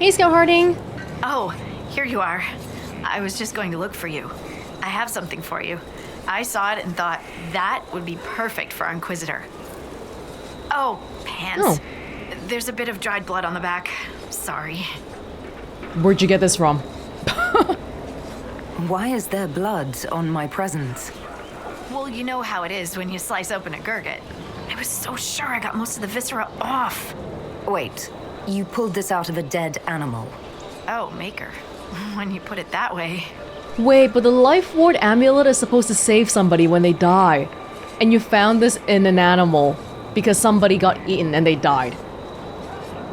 Hey, Scout Harding. Oh, here you are. I was just going to look for you. I have something for you. I saw it and thought that would be perfect for our Inquisitor. Oh, pants. Oh. There's a bit of dried blood on the back. Sorry. Where'd you get this from? Why is there blood on my presents? Well, you know how it is when you slice open a gurgut. I was so sure I got most of the viscera off. Wait, you pulled this out of a dead animal? Oh, maker. When you put it that way. Wait, but the Life Ward amulet is supposed to save somebody when they die. And you found this in an animal because somebody got eaten and they died.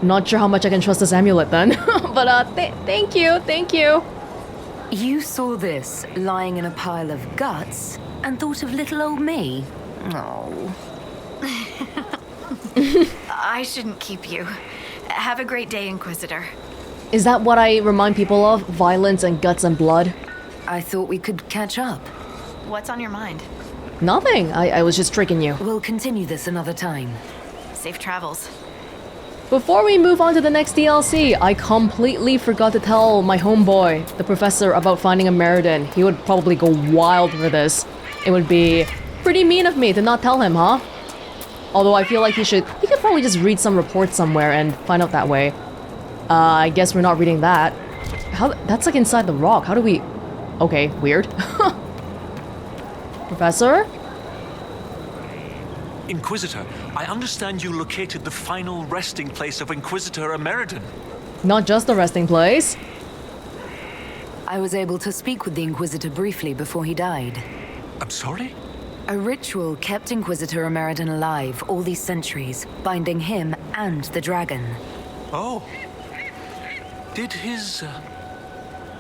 Not sure how much I can trust this amulet then. But thank you. You saw this lying in a pile of guts and thought of little old me? Oh. I shouldn't keep you. Have a great day, Inquisitor. Is that what I remind people of? Violence and guts and blood? I thought we could catch up. What's on your mind? Nothing. I was just tricking you. We'll continue this another time. Safe travels. Before we move on to the next DLC, I completely forgot to tell my homeboy, the professor, about finding Ameridan. He would probably go wild for this. It would be pretty mean of me to not tell him, huh? Although I feel like he could probably just read some report somewhere and find out that way. I guess we're not reading that. That's like inside the rock. How do we... Okay, weird. Professor? Inquisitor, I understand you located the final resting place of Inquisitor Ameridan. Not just the resting place. I was able to speak with the Inquisitor briefly before he died. I'm sorry? A ritual kept Inquisitor Ameridan alive all these centuries, binding him and the dragon. Oh. Did his...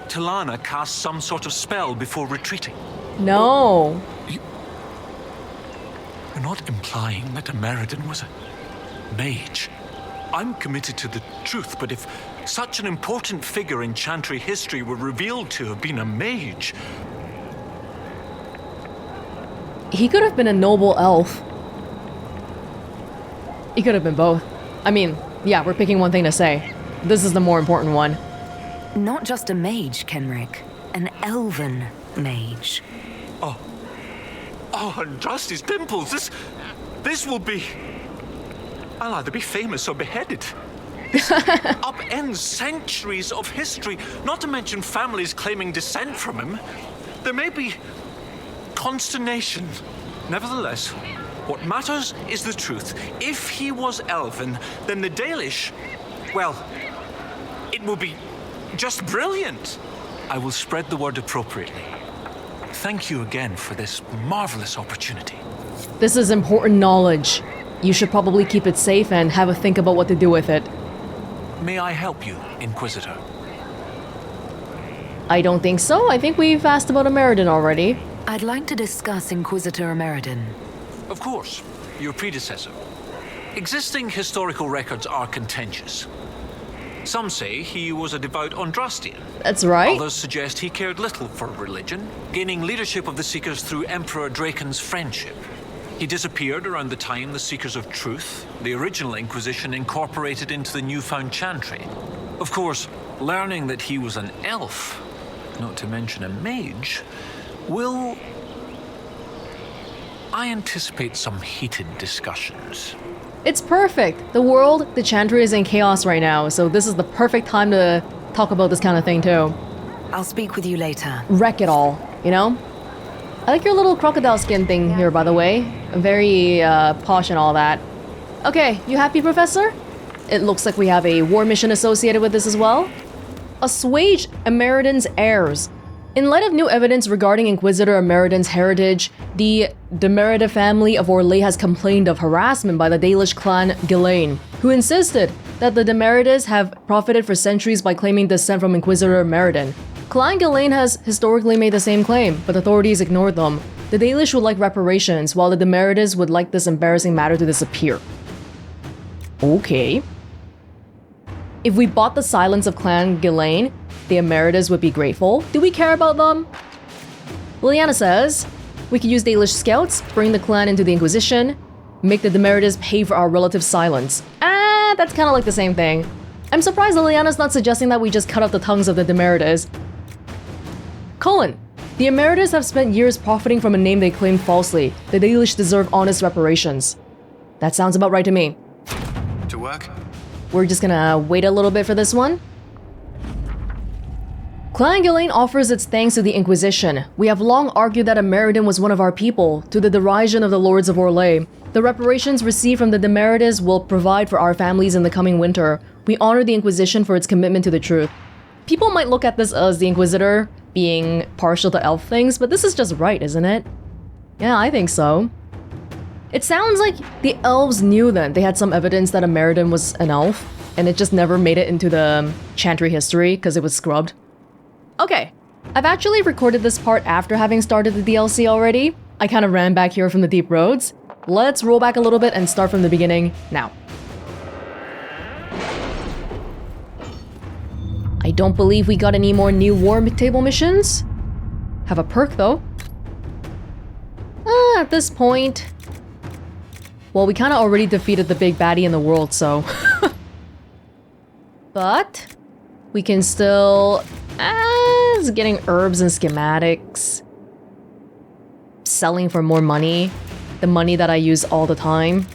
Talana cast some sort of spell before retreating? No. You're not implying that Ameridan was a mage. I'm committed to the truth, but if such an important figure in Chantry history were revealed to have been a mage... He could have been a noble elf. He could have been both. I mean, yeah, we're picking one thing to say. This is the more important one. Not just a mage, Kenrick. An elven mage. Oh, and just his dimples. This will be... I'll either be famous or beheaded. This upends centuries of history, not to mention families claiming descent from him. There may be consternation. Nevertheless, what matters is the truth. If he was elven, then the Dalish, well, it will be just brilliant. I will spread the word appropriately. Thank you again for this marvelous opportunity. This is important knowledge. You should probably keep it safe and have a think about what to do with it. May I help you, Inquisitor? I don't think so. I think we've asked about Ameridan already. I'd like to discuss Inquisitor Ameridan. Of course, your predecessor. Existing historical records are contentious. Some say he was a devout Andrastian. That's right. Others suggest he cared little for religion, gaining leadership of the Seekers through Emperor Draken's friendship. He disappeared around the time the Seekers of Truth, the original Inquisition, incorporated into the newfound Chantry. Of course, learning that he was an elf, not to mention a mage, I anticipate some heated discussions. It's perfect. The world, the Chantry is in chaos right now, so this is the perfect time to talk about this kind of thing too. I'll speak with you later. Wreck it all, you know? I like your little crocodile skin thing here, by the way. Very posh and all that. Okay, you happy, Professor? It looks like we have a war mission associated with this as well. Assuage Ameridan's heirs. In light of new evidence regarding Inquisitor Ameridan's heritage, the Demerida family of Orlais has complained of harassment by the Dalish clan Ghislaine, who insisted that the Demeridas have profited for centuries by claiming descent from Inquisitor Ameridan. Clan Ghislaine has historically made the same claim, but authorities ignored them. The Dalish would like reparations, while the Demeridas would like this embarrassing matter to disappear. Okay. If we bought the silence of Clan Ghislaine, the Emeritus would be grateful. Do we care about them? Liliana says, we could use Dalish scouts, bring the clan into the Inquisition, make the Demeritus pay for our relative silence. That's kind of like the same thing. I'm surprised Liliana's not suggesting that we just cut off the tongues of the Demeritas. Colon. The Ameridas have spent years profiting from a name they claimed falsely. The Dalish deserve honest reparations. That sounds about right to me. To work? We're just gonna wait a little bit for this one. Clan Ghislaine offers its thanks to the Inquisition. We have long argued that Ameridan was one of our people, to the derision of the Lords of Orlais. The reparations received from the Demeritas will provide for our families in the coming winter. We honor the Inquisition for its commitment to the truth. People might look at this as the Inquisitor being partial to elf things, but this is just right, isn't it? Yeah, I think so. It sounds like the elves knew then. They had some evidence that Ameridan was an elf, and it just never made it into the Chantry history because it was scrubbed. Okay, I've actually recorded this part after having started the DLC already. I kind of ran back here from the deep roads. Let's roll back a little bit and start from the beginning now. I don't believe we got any more new war table missions. Have a perk though. At this point... Well, we kind of already defeated the big baddie in the world, so... But... we can still... it's getting herbs and schematics. Selling for more money. The money that I use all the time.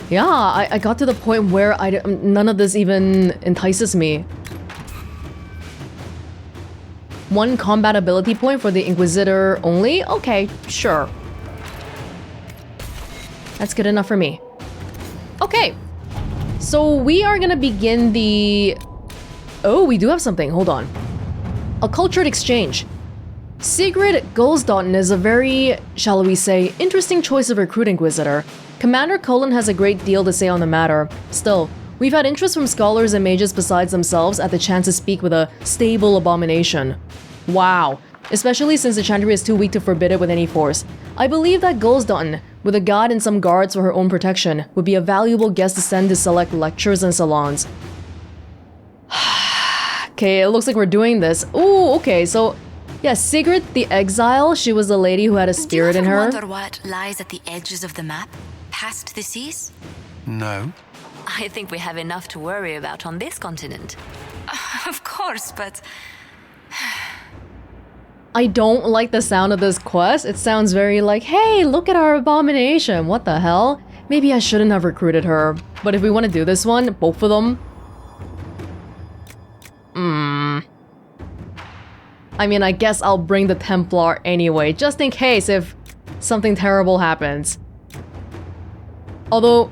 Yeah, I got to the point where none of this even entices me. 1 combat ability point for the Inquisitor only? Okay, sure. That's good enough for me. Okay, so we are gonna begin the... Oh, we do have something, hold on. A cultured exchange. Sigrid Gulsdotten is a very, shall we say, interesting choice of recruit Inquisitor. Commander Cullen has a great deal to say on the matter. Still, we've had interest from scholars and mages besides themselves at the chance to speak with a stable abomination. Wow. Especially since the Chantry is too weak to forbid it with any force. I believe that Gulsdotten, with a guard and some guards for her own protection, would be a valuable guest to send to select lectures and salons. Okay, it looks like we're doing this. Ooh, okay, so... yeah, Sigrid the Exile, she was the lady who had a spirit in her. Do you ever wonder what lies at the edges of the map? Past the seas? No. I think we have enough to worry about on this continent. Of course, but... I don't like the sound of this quest. It sounds very like, hey, look at our abomination. What the hell? Maybe I shouldn't have recruited her. But if we want to do this one, both of them... I mean, I guess I'll bring the Templar anyway, just in case if something terrible happens. Although,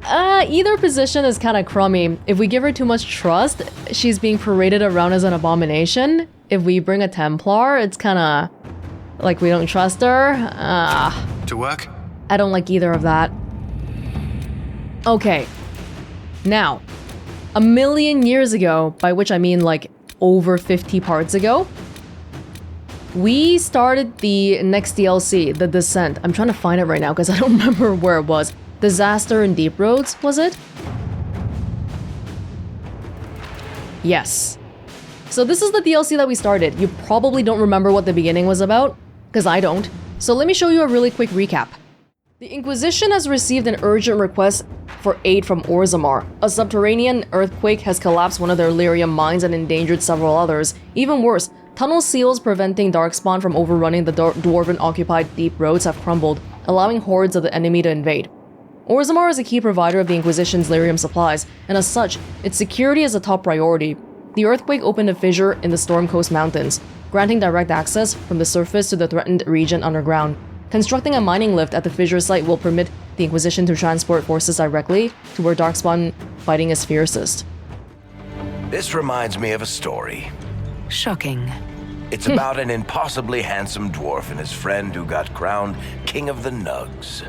either position is kind of crummy. If we give her too much trust, she's being paraded around as an abomination. If we bring a Templar, it's kind of like we don't trust her. To work? I don't like either of that. Okay. Now, 1,000,000 years ago, by which I mean like over 50 parts ago, we started the next DLC, The Descent. I'm trying to find it right now because I don't remember where it was. Disaster in Deep Roads, was it? Yes. So this is the DLC that we started. You probably don't remember what the beginning was about, because I don't. So let me show you a really quick recap. The Inquisition has received an urgent request for aid from Orzammar. A subterranean earthquake has collapsed one of their lyrium mines and endangered several others. Even worse, tunnel seals preventing Darkspawn from overrunning the dwarven-occupied deep roads have crumbled, allowing hordes of the enemy to invade. Orzammar is a key provider of the Inquisition's lyrium supplies, and as such, its security is a top priority. The earthquake opened a fissure in the Storm Coast Mountains, granting direct access from the surface to the threatened region underground. Constructing a mining lift at the fissure site will permit the Inquisition to transport forces directly to where Darkspawn fighting is fiercest. This reminds me of a story. Shocking. It's about an impossibly handsome dwarf and his friend who got crowned King of the Nugs.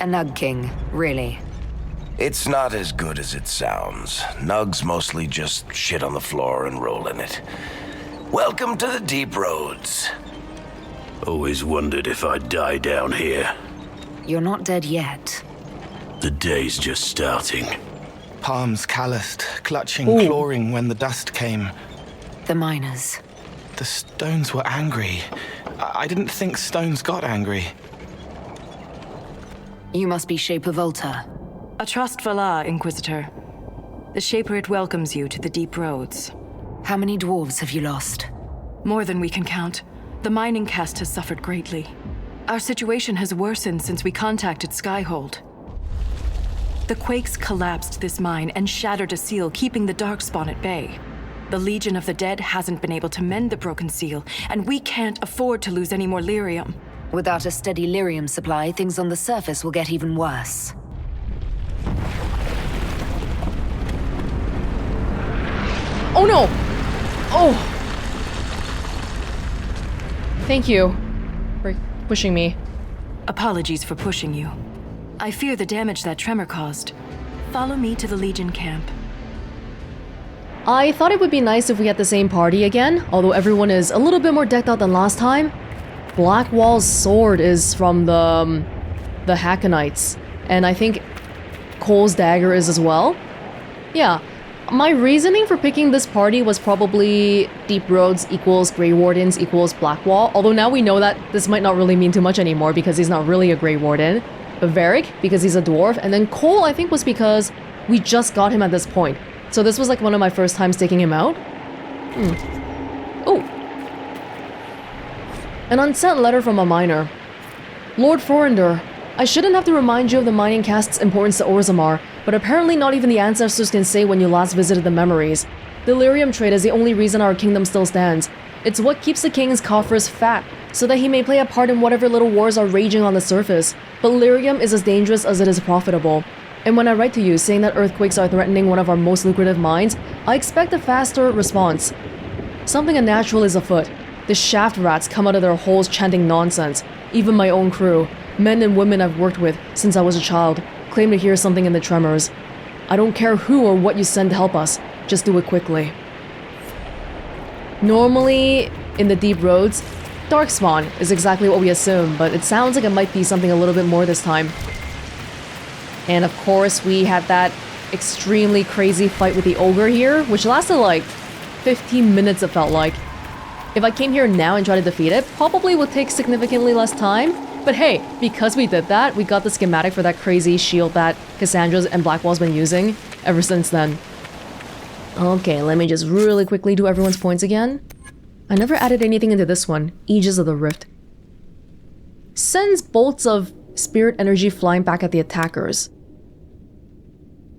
A Nug King, really. It's not as good as it sounds. Nugs mostly just shit on the floor and roll in it. Welcome to the Deep Roads. Always wondered if I'd die down here. You're not dead yet. The day's just starting. Palms calloused, clutching, Ooh. clawing when the dust came. The miners. The stones were angry. I didn't think stones got angry. You must be Shaper Volta. A trustful Inquisitor. The Shaper welcomes you to the deep roads. How many dwarves have you lost? More than we can count. The mining caste has suffered greatly. Our situation has worsened since we contacted Skyhold. The quakes collapsed this mine and shattered a seal, keeping the Darkspawn at bay. The Legion of the Dead hasn't been able to mend the broken seal, and we can't afford to lose any more lyrium. Without a steady lyrium supply, things on the surface will get even worse. Oh no! Oh! Thank you for pushing me. Apologies for pushing you. I fear the damage that tremor caused. Follow me to the Legion camp. I thought it would be nice if we had the same party again, although everyone is a little bit more decked out than last time. Blackwall's sword is from the Hackonites, and I think Cole's dagger is as well. Yeah, my reasoning for picking this party was probably Deep Roads equals Grey Wardens equals Blackwall, although now we know that this might not really mean too much anymore because he's not really a Grey Warden. But Varric, because he's a dwarf, and then Cole I think was because we just got him at this point. So this was like one of my first times taking him out. Oh. An unsent letter from a miner. Lord Forrender, I shouldn't have to remind you of the mining caste's importance to Orzammar, but apparently not even the ancestors can say when you last visited the memories. The lyrium trade is the only reason our kingdom still stands. It's what keeps the king's coffers fat, so that he may play a part in whatever little wars are raging on the surface. But lyrium is as dangerous as it is profitable. And when I write to you saying that earthquakes are threatening one of our most lucrative mines, I expect a faster response. Something unnatural is afoot. The shaft rats come out of their holes chanting nonsense. Even my own crew, men and women I've worked with since I was a child, claim to hear something in the tremors. I don't care who or what you send to help us, just do it quickly. Normally, in the deep roads, Darkspawn is exactly what we assume, but it sounds like it might be something a little bit more this time. And of course, we had that extremely crazy fight with the Ogre here, which lasted like 15 minutes it felt like. If I came here now and tried to defeat it, probably would take significantly less time. But hey, because we did that, we got the schematic for that crazy shield that Cassandra's and Blackwall's been using ever since then. Okay, let me just really quickly do everyone's points again. I never added anything into this one. Aegis of the Rift. Sends bolts of spirit energy flying back at the attackers.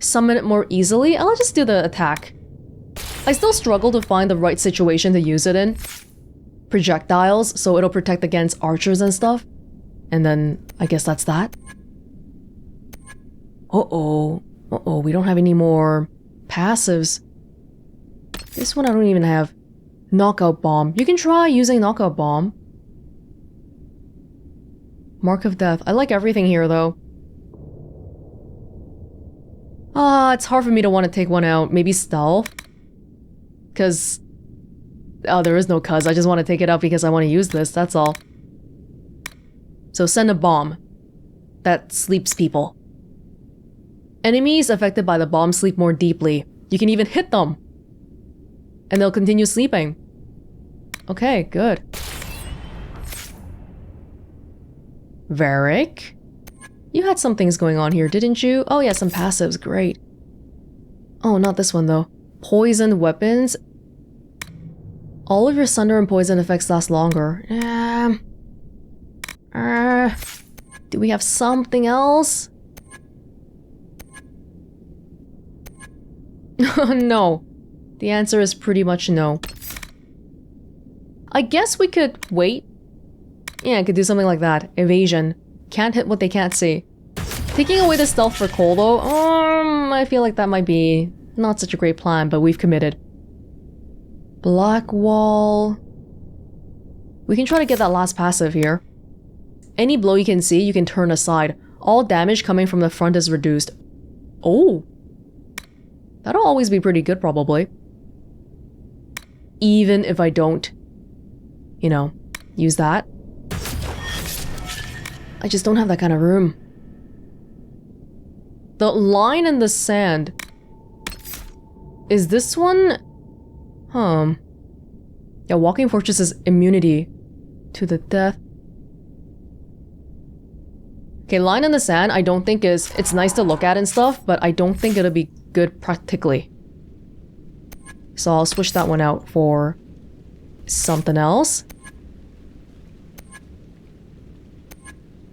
Summon it more easily? I'll just do the attack. I still struggle to find the right situation to use it in. Projectiles, so it'll protect against archers and stuff. And then, I guess that's that. Uh-oh. Uh-oh, we don't have any more passives. This one I don't even have. Knockout Bomb. You can try using Knockout Bomb. Mark of Death. I like everything here, though. It's hard for me to want to take one out. Maybe Stealth? Because... oh, there is no cuz. I just want to take it out because I want to use this, that's all. So send a bomb. That sleeps people. Enemies affected by the bomb sleep more deeply. You can even hit them. And they'll continue sleeping. Okay, good. Varric? You had some things going on here, didn't you? Oh yeah, some passives, great. Oh, not this one though. Poisoned weapons. All of your thunder and poison effects last longer. Do we have something else? No. The answer is pretty much no. I guess we could wait. Yeah, I could do something like that. Evasion. Can't hit what they can't see. Taking away the stealth for Cole though, I feel like that might be not such a great plan, but we've committed. Blackwall. We can try to get that last passive here. Any blow you can see, you can turn aside. All damage coming from the front is reduced. Oh. That'll always be pretty good, probably. Even if I don't, you know, use that. I just don't have that kind of room. The line in the sand. Is this one? Yeah, Walking Fortress is immunity to the death. Okay, line in the sand, I don't think it's nice to look at and stuff, but I don't think it'll be good practically. So I'll switch that one out for something else.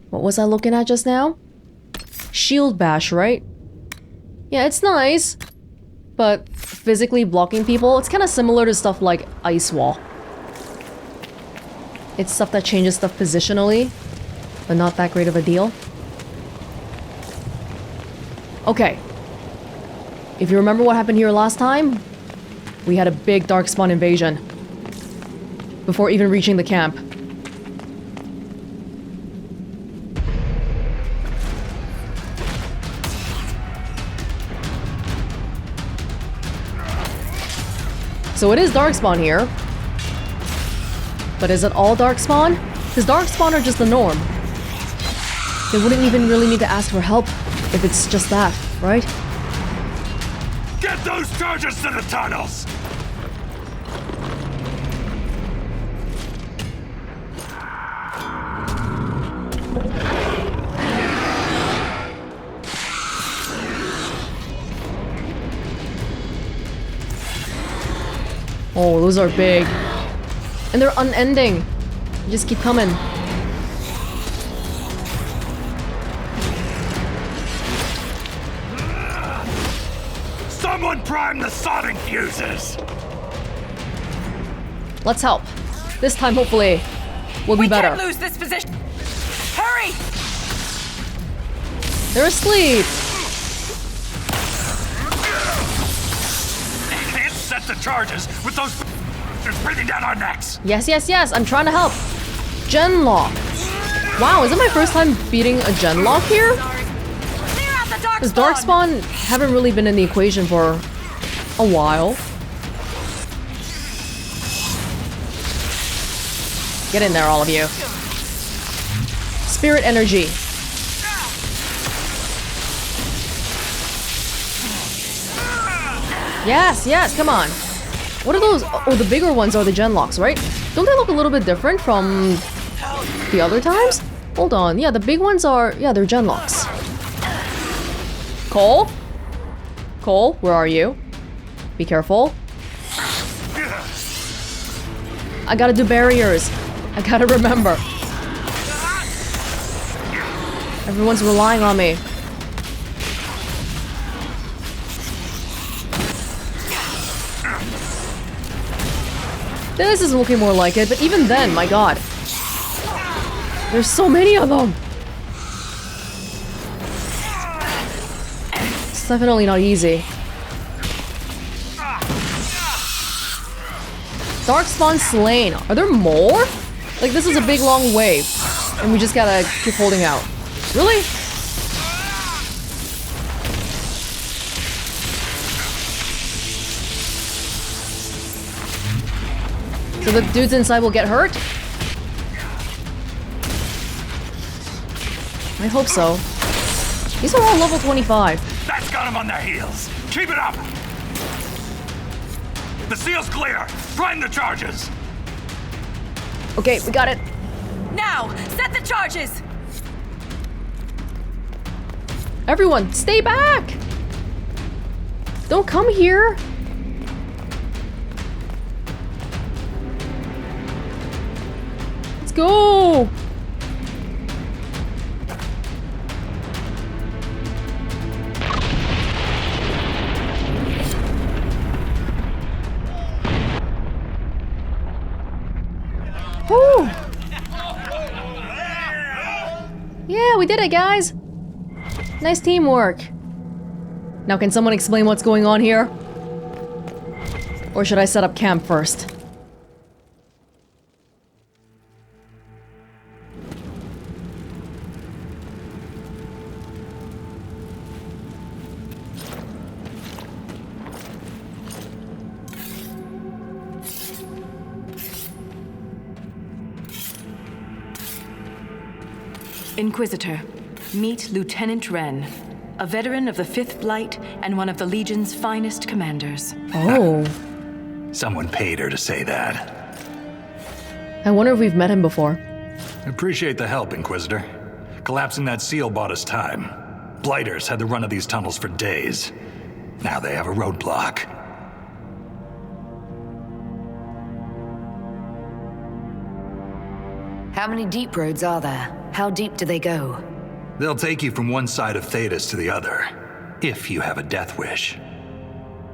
What was I looking at just now? Shield bash, right? Yeah, it's nice, but physically blocking people, it's kind of similar to stuff like ice wall. It's stuff that changes stuff positionally, but not that great of a deal. Okay. If you remember what happened here last time, we had a big darkspawn invasion before even reaching the camp. So it is darkspawn here. But is it all darkspawn? Because darkspawn are just the norm. They wouldn't even really need to ask for help if it's just that, right? Get those charges to the tunnels! Oh, those are big. And they're unending. They just keep coming. Someone prime the sodding fuses! Let's help. This time, hopefully, we'll be better. We can't lose this position! Hurry! They're asleep. Can't set the charges with those breathing down our necks! Yes, yes, yes. I'm trying to help. Genlock. Wow, is it my first time beating a genlock here? Because darkspawn haven't really been in the equation for a while. Get in there, all of you. Spirit energy. Yes, yes, come on. What are those? Oh, the bigger ones are the genlocks, right? Don't they look a little bit different from the other times? Hold on. Yeah, the big ones are... Yeah, they're genlocks. Cole? Cole, where are you? Be careful. I gotta do barriers. I gotta remember. Everyone's relying on me. This is looking more like it, but even then, my god. There's so many of them. It's definitely not easy. Darkspawn slain. Are there more? Like, this is a big long wave. And we just gotta keep holding out. Really? So the dudes inside will get hurt? I hope so. These are all level 25. That's got them on their heels. Keep it up! The seal's clear! Prime the charges! Okay, we got it. Now, set the charges! Everyone, stay back! Don't come here! Let's go! Woo! Yeah, we did it, guys! Nice teamwork. Now, can someone explain what's going on here? Or should I set up camp first? Inquisitor, meet Lieutenant Ren, a veteran of the 5th Blight and one of the Legion's finest commanders. Oh. Someone paid her to say that. I wonder if we've met him before. Appreciate the help, Inquisitor. Collapsing that seal bought us time. Blighters had the run of these tunnels for days. Now they have a roadblock. How many deep roads are there? How deep do they go? They'll take you from one side of Thedas to the other, if you have a death wish.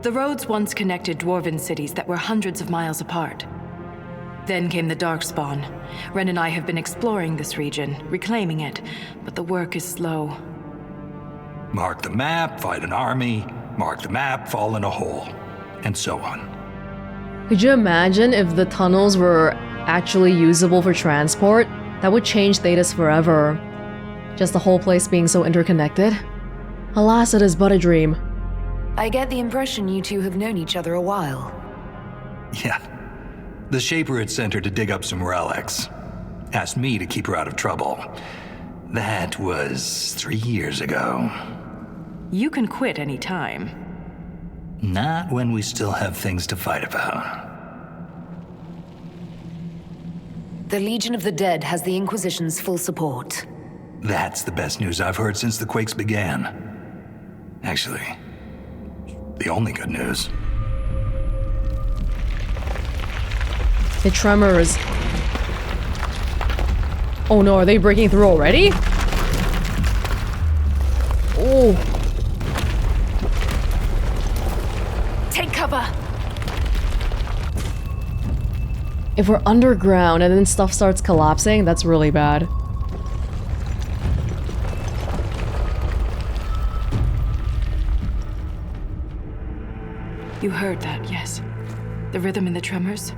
The roads once connected dwarven cities that were hundreds of miles apart. Then came the Darkspawn. Ren and I have been exploring this region, reclaiming it, but the work is slow. Mark the map, fight an army. Mark the map, fall in a hole. And so on. Could you imagine if the tunnels were actually usable for transport? That would change Thedas forever. Just the whole place being so interconnected. Alas, it is but a dream. I get the impression you two have known each other a while. Yeah. The Shaper had sent her to dig up some relics. Asked me to keep her out of trouble. That was 3 years ago. You can quit any time. Not when we still have things to fight about. The Legion of the Dead has the Inquisition's full support. That's the best news I've heard since the Quakes began. Actually, the only good news. The tremors. Oh no, are they breaking through already? Oh. Take cover! If we're underground and then stuff starts collapsing, that's really bad. You heard that, yes? The rhythm in the tremors?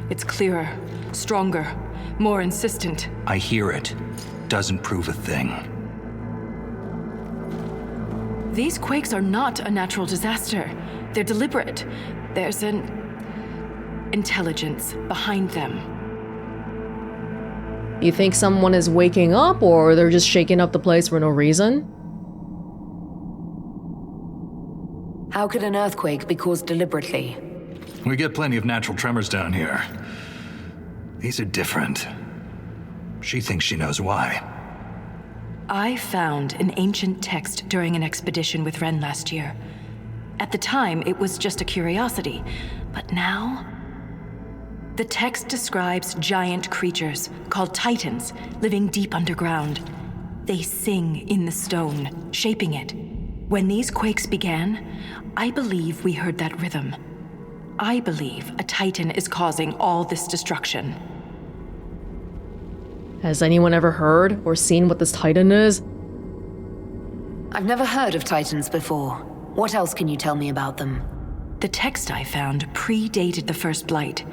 It's clearer, stronger, more insistent. I hear it. Doesn't prove a thing. These quakes are not a natural disaster. They're deliberate. There's an intelligence behind them. You think someone is waking up, or they're just shaking up the place for no reason? How could an earthquake be caused deliberately? We get plenty of natural tremors down here. These are different. She thinks she knows why. I found an ancient text during an expedition with Ren last year. At the time, it was just a curiosity, but now... The text describes giant creatures, called Titans, living deep underground. They sing in the stone, shaping it. When these quakes began, I believe we heard that rhythm. I believe a Titan is causing all this destruction. Has anyone ever heard or seen what this Titan is? I've never heard of Titans before. What else can you tell me about them? The text I found predated the First Blight.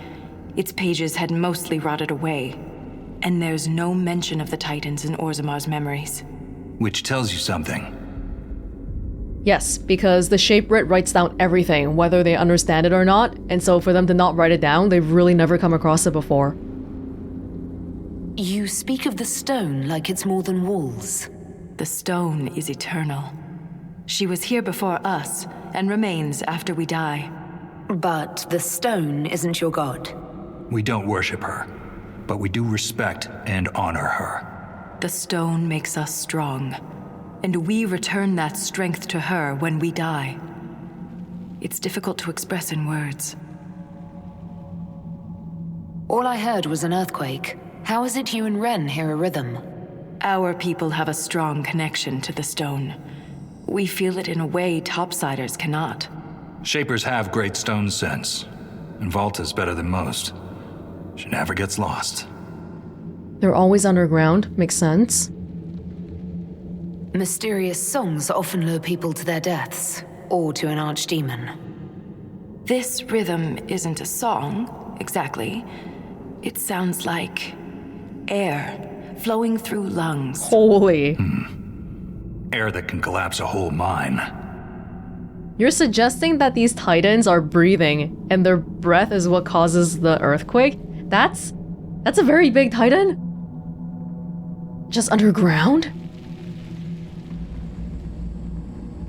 Its pages had mostly rotted away, and there's no mention of the Titans in Orzamar's memories. Which tells you something. Yes, because the Shaperate writes down everything, whether they understand it or not, and so for them to not write it down, they've really never come across it before. You speak of the stone like it's more than walls. The stone is eternal. She was here before us, and remains after we die. But the stone isn't your god. We don't worship her, but we do respect and honor her. The stone makes us strong, and we return that strength to her when we die. It's difficult to express in words. All I heard was an earthquake. How is it you and Ren hear a rhythm? Our people have a strong connection to the stone. We feel it in a way topsiders cannot. Shapers have great stone sense, and Volta's better than most. She never gets lost. They're always underground, makes sense. Mysterious songs often lure people to their deaths, or to an archdemon. This rhythm isn't a song, exactly. It sounds like air flowing through lungs. Holy. Air that can collapse a whole mine. You're suggesting that these Titans are breathing, and their breath is what causes the earthquake? That's a very big Titan? Just underground?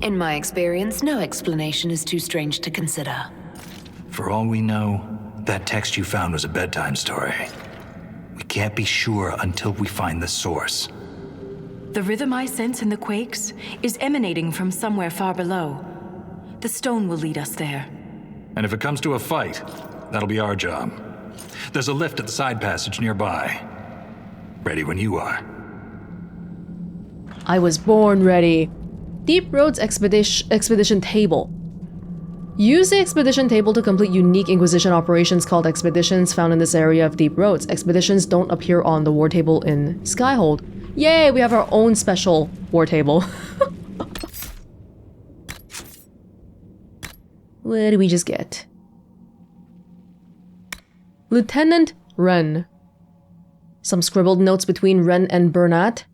In my experience, no explanation is too strange to consider. For all we know, that text you found was a bedtime story. We can't be sure until we find the source. The rhythm I sense in the quakes is emanating from somewhere far below. The stone will lead us there. And if it comes to a fight, that'll be our job. There's a lift at the side passage nearby. Ready when you are. I was born ready. Deep Roads Expedition Table. Use the Expedition Table to complete unique Inquisition operations called Expeditions found in this area of Deep Roads. Expeditions don't appear on the war table in Skyhold. Yay, we have our own special war table. What did we just get? Lieutenant Ren. Some scribbled notes between Ren and Bernat.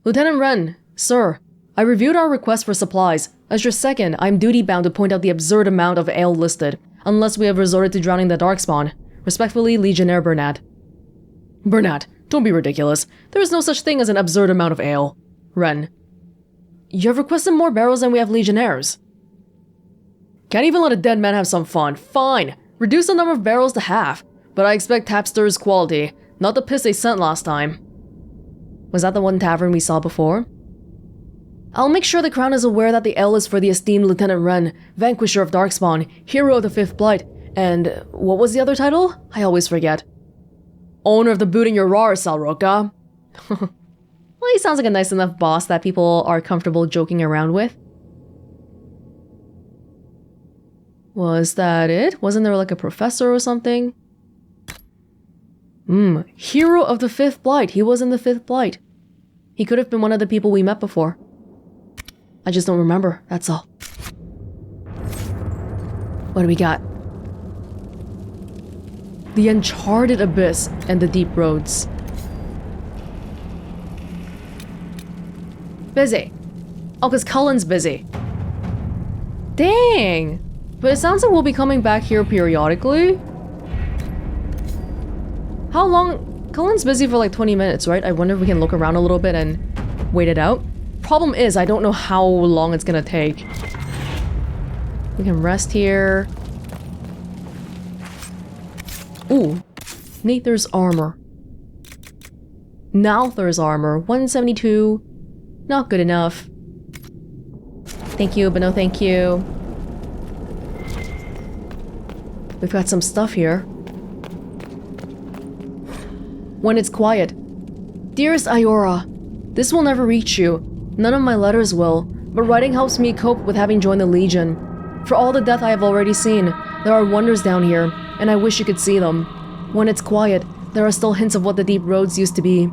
Lieutenant Ren, sir, I reviewed our request for supplies. As your second, I am duty-bound to point out the absurd amount of ale listed, unless we have resorted to drowning the Darkspawn. Respectfully, Legionnaire Bernat. Bernat, don't be ridiculous. There is no such thing as an absurd amount of ale. Ren. You have requested more barrels than we have Legionnaires. Can't even let a dead man have some fun. Fine. Reduce the number of barrels to half. But I expect Tapster's quality, not the piss they sent last time. Was that the one tavern we saw before? I'll make sure the Crown is aware that the ale is for the esteemed Lieutenant Ren, Vanquisher of Darkspawn, Hero of the Fifth Blight, and what was the other title? I always forget. Owner of the boot in your Rar, Salroka. Well, he sounds like a nice enough boss that people are comfortable joking around with. Was that it? Wasn't there like a professor or something? Hero of the Fifth Blight. He was in the Fifth Blight. He could have been one of the people we met before. I just don't remember, that's all. What do we got? The Uncharted Abyss and the Deep Roads. Busy. Oh, because Cullen's busy. Dang! But it sounds like we'll be coming back here periodically. How long? Cullen's busy for like 20 minutes, right? I wonder if we can look around a little bit and wait it out. Problem is, I don't know how long it's gonna take. We can rest here. Ooh. Nather's armor. Nauther's armor. 172. Not good enough. Thank you, but no thank you. We've got some stuff here. When it's quiet. Dearest Iora, this will never reach you. None of my letters will, but writing helps me cope with having joined the Legion. For all the death I have already seen, there are wonders down here, and I wish you could see them. When it's quiet, there are still hints of what the Deep Roads used to be.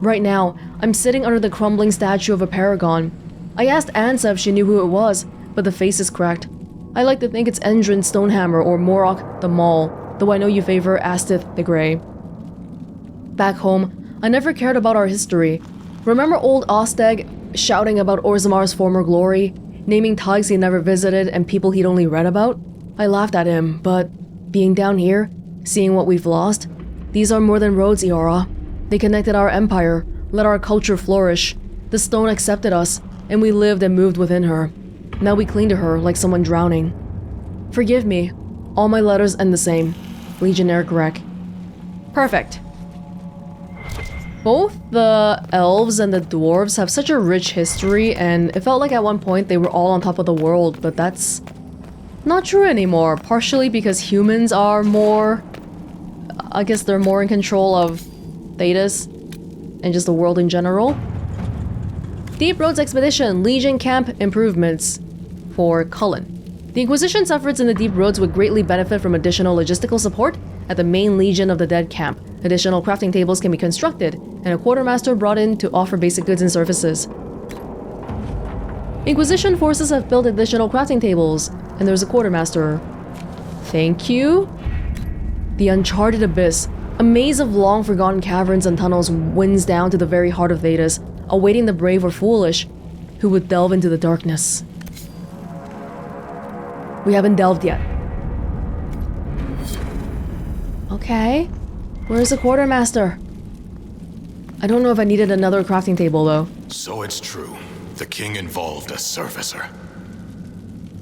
Right now, I'm sitting under the crumbling statue of a paragon. I asked Ansa if she knew who it was, but the face is cracked. I like to think it's Endrin Stonehammer or Morok the Maul, though I know you favor Astith the Grey. Back home, I never cared about our history. Remember old Osteg shouting about Orzamar's former glory, naming tides he never visited and people he'd only read about? I laughed at him, but being down here, seeing what we've lost, these are more than roads, Iora. They connected our empire, let our culture flourish. The stone accepted us, and we lived and moved within her. Now we cling to her like someone drowning. Forgive me. All my letters end the same. Legionnaire Grek. Perfect. Both the elves and the dwarves have such a rich history, and it felt like at one point they were all on top of the world, but that's not true anymore. Partially because humans are more... I guess they're more in control of Thedas and just the world in general. Deep Roads Expedition, Legion Camp improvements for Cullen. The Inquisition's efforts in the Deep Roads would greatly benefit from additional logistical support at the main Legion of the Dead camp. Additional crafting tables can be constructed, and a quartermaster brought in to offer basic goods and services. Inquisition forces have built additional crafting tables, and there's a quartermaster. Thank you. The Uncharted Abyss. A maze of long-forgotten caverns and tunnels winds down to the very heart of Thedas, awaiting the brave or foolish who would delve into the darkness. We haven't delved yet. Okay. Where's the quartermaster? I don't know if I needed another crafting table, though. So it's true. The king involved a servicer.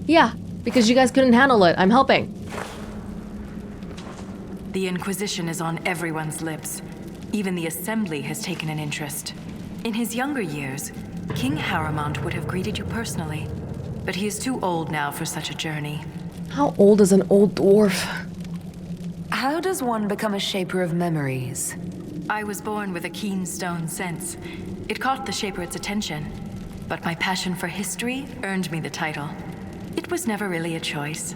Yeah, because you guys couldn't handle it. I'm helping. The Inquisition is on everyone's lips. Even the Assembly has taken an interest. In his younger years, King Harrimont would have greeted you personally, but he is too old now for such a journey. How old is an old dwarf? How does one become a shaper of memories? I was born with a keen stone sense. It caught the Shaper's attention, but my passion for history earned me the title. It was never really a choice.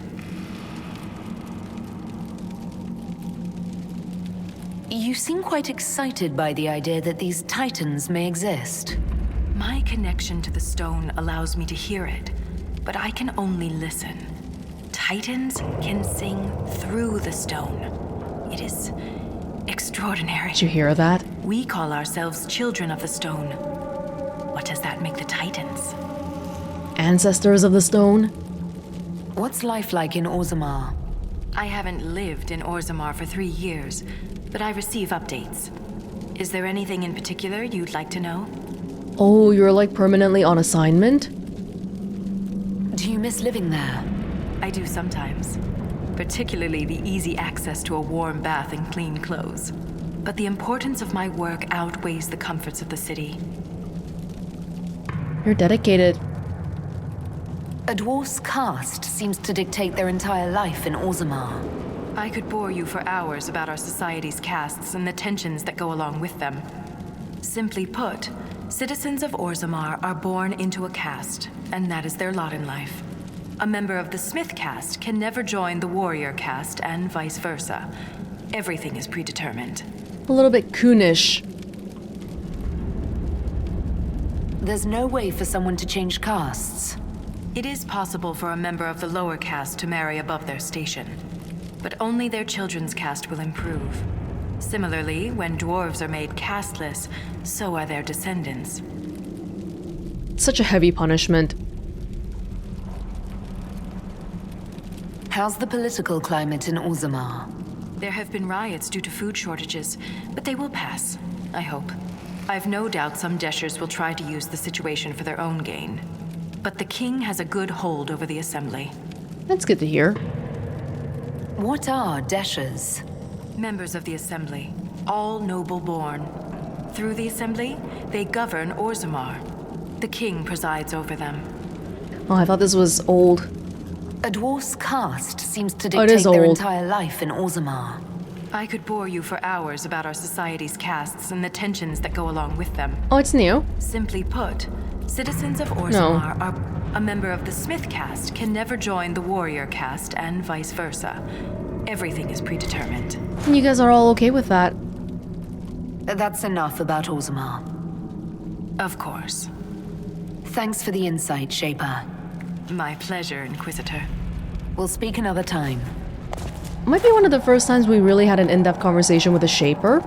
You seem quite excited by the idea that these titans may exist. My connection to the stone allows me to hear it, but I can only listen. Titans can sing through the stone. It is extraordinary. Did you hear that? We call ourselves children of the stone. What does that make the Titans? Ancestors of the stone? What's life like in Orzammar? I haven't lived in Orzammar for 3 years, but I receive updates. Is there anything in particular you'd like to know? Oh, you're like permanently on assignment? Do you miss living there? I do sometimes. Particularly the easy access to a warm bath and clean clothes. But the importance of my work outweighs the comforts of the city. You're dedicated. A dwarf's caste seems to dictate their entire life in Orzammar. I could bore you for hours about our society's castes and the tensions that go along with them. Simply put, citizens of Orzammar are born into a caste, and that is their lot in life. A member of the Smith caste can never join the warrior caste, and vice versa. Everything is predetermined. A little bit coonish. There's no way for someone to change castes. It is possible for a member of the lower caste to marry above their station, but only their children's caste will improve. Similarly, when dwarves are made casteless, so are their descendants. Such a heavy punishment. How's the political climate in Orzammar? There have been riots due to food shortages, but they will pass, I hope. I've no doubt some Deshers will try to use the situation for their own gain. But the king has a good hold over the assembly. That's good to hear. What are Deshers? Members of the assembly, all noble-born. Through the assembly, they govern Orzammar. The king presides over them. Oh, I thought this was old. A dwarf's caste seems to Oh, it is dictate their old. entire life in Orzammar. I could bore you for hours about our society's castes and the tensions that go along with them. Oh, it's new. Simply put, citizens of Orzammar are a member of the Smith caste can never join the warrior caste, and vice versa. Everything is predetermined. And you guys are all okay with that. That's enough about Orzammar. Of course. Thanks for the insight, Shaper. My pleasure, Inquisitor. We'll speak another time. Might be one of the first times we really had an in-depth conversation with a Shaper.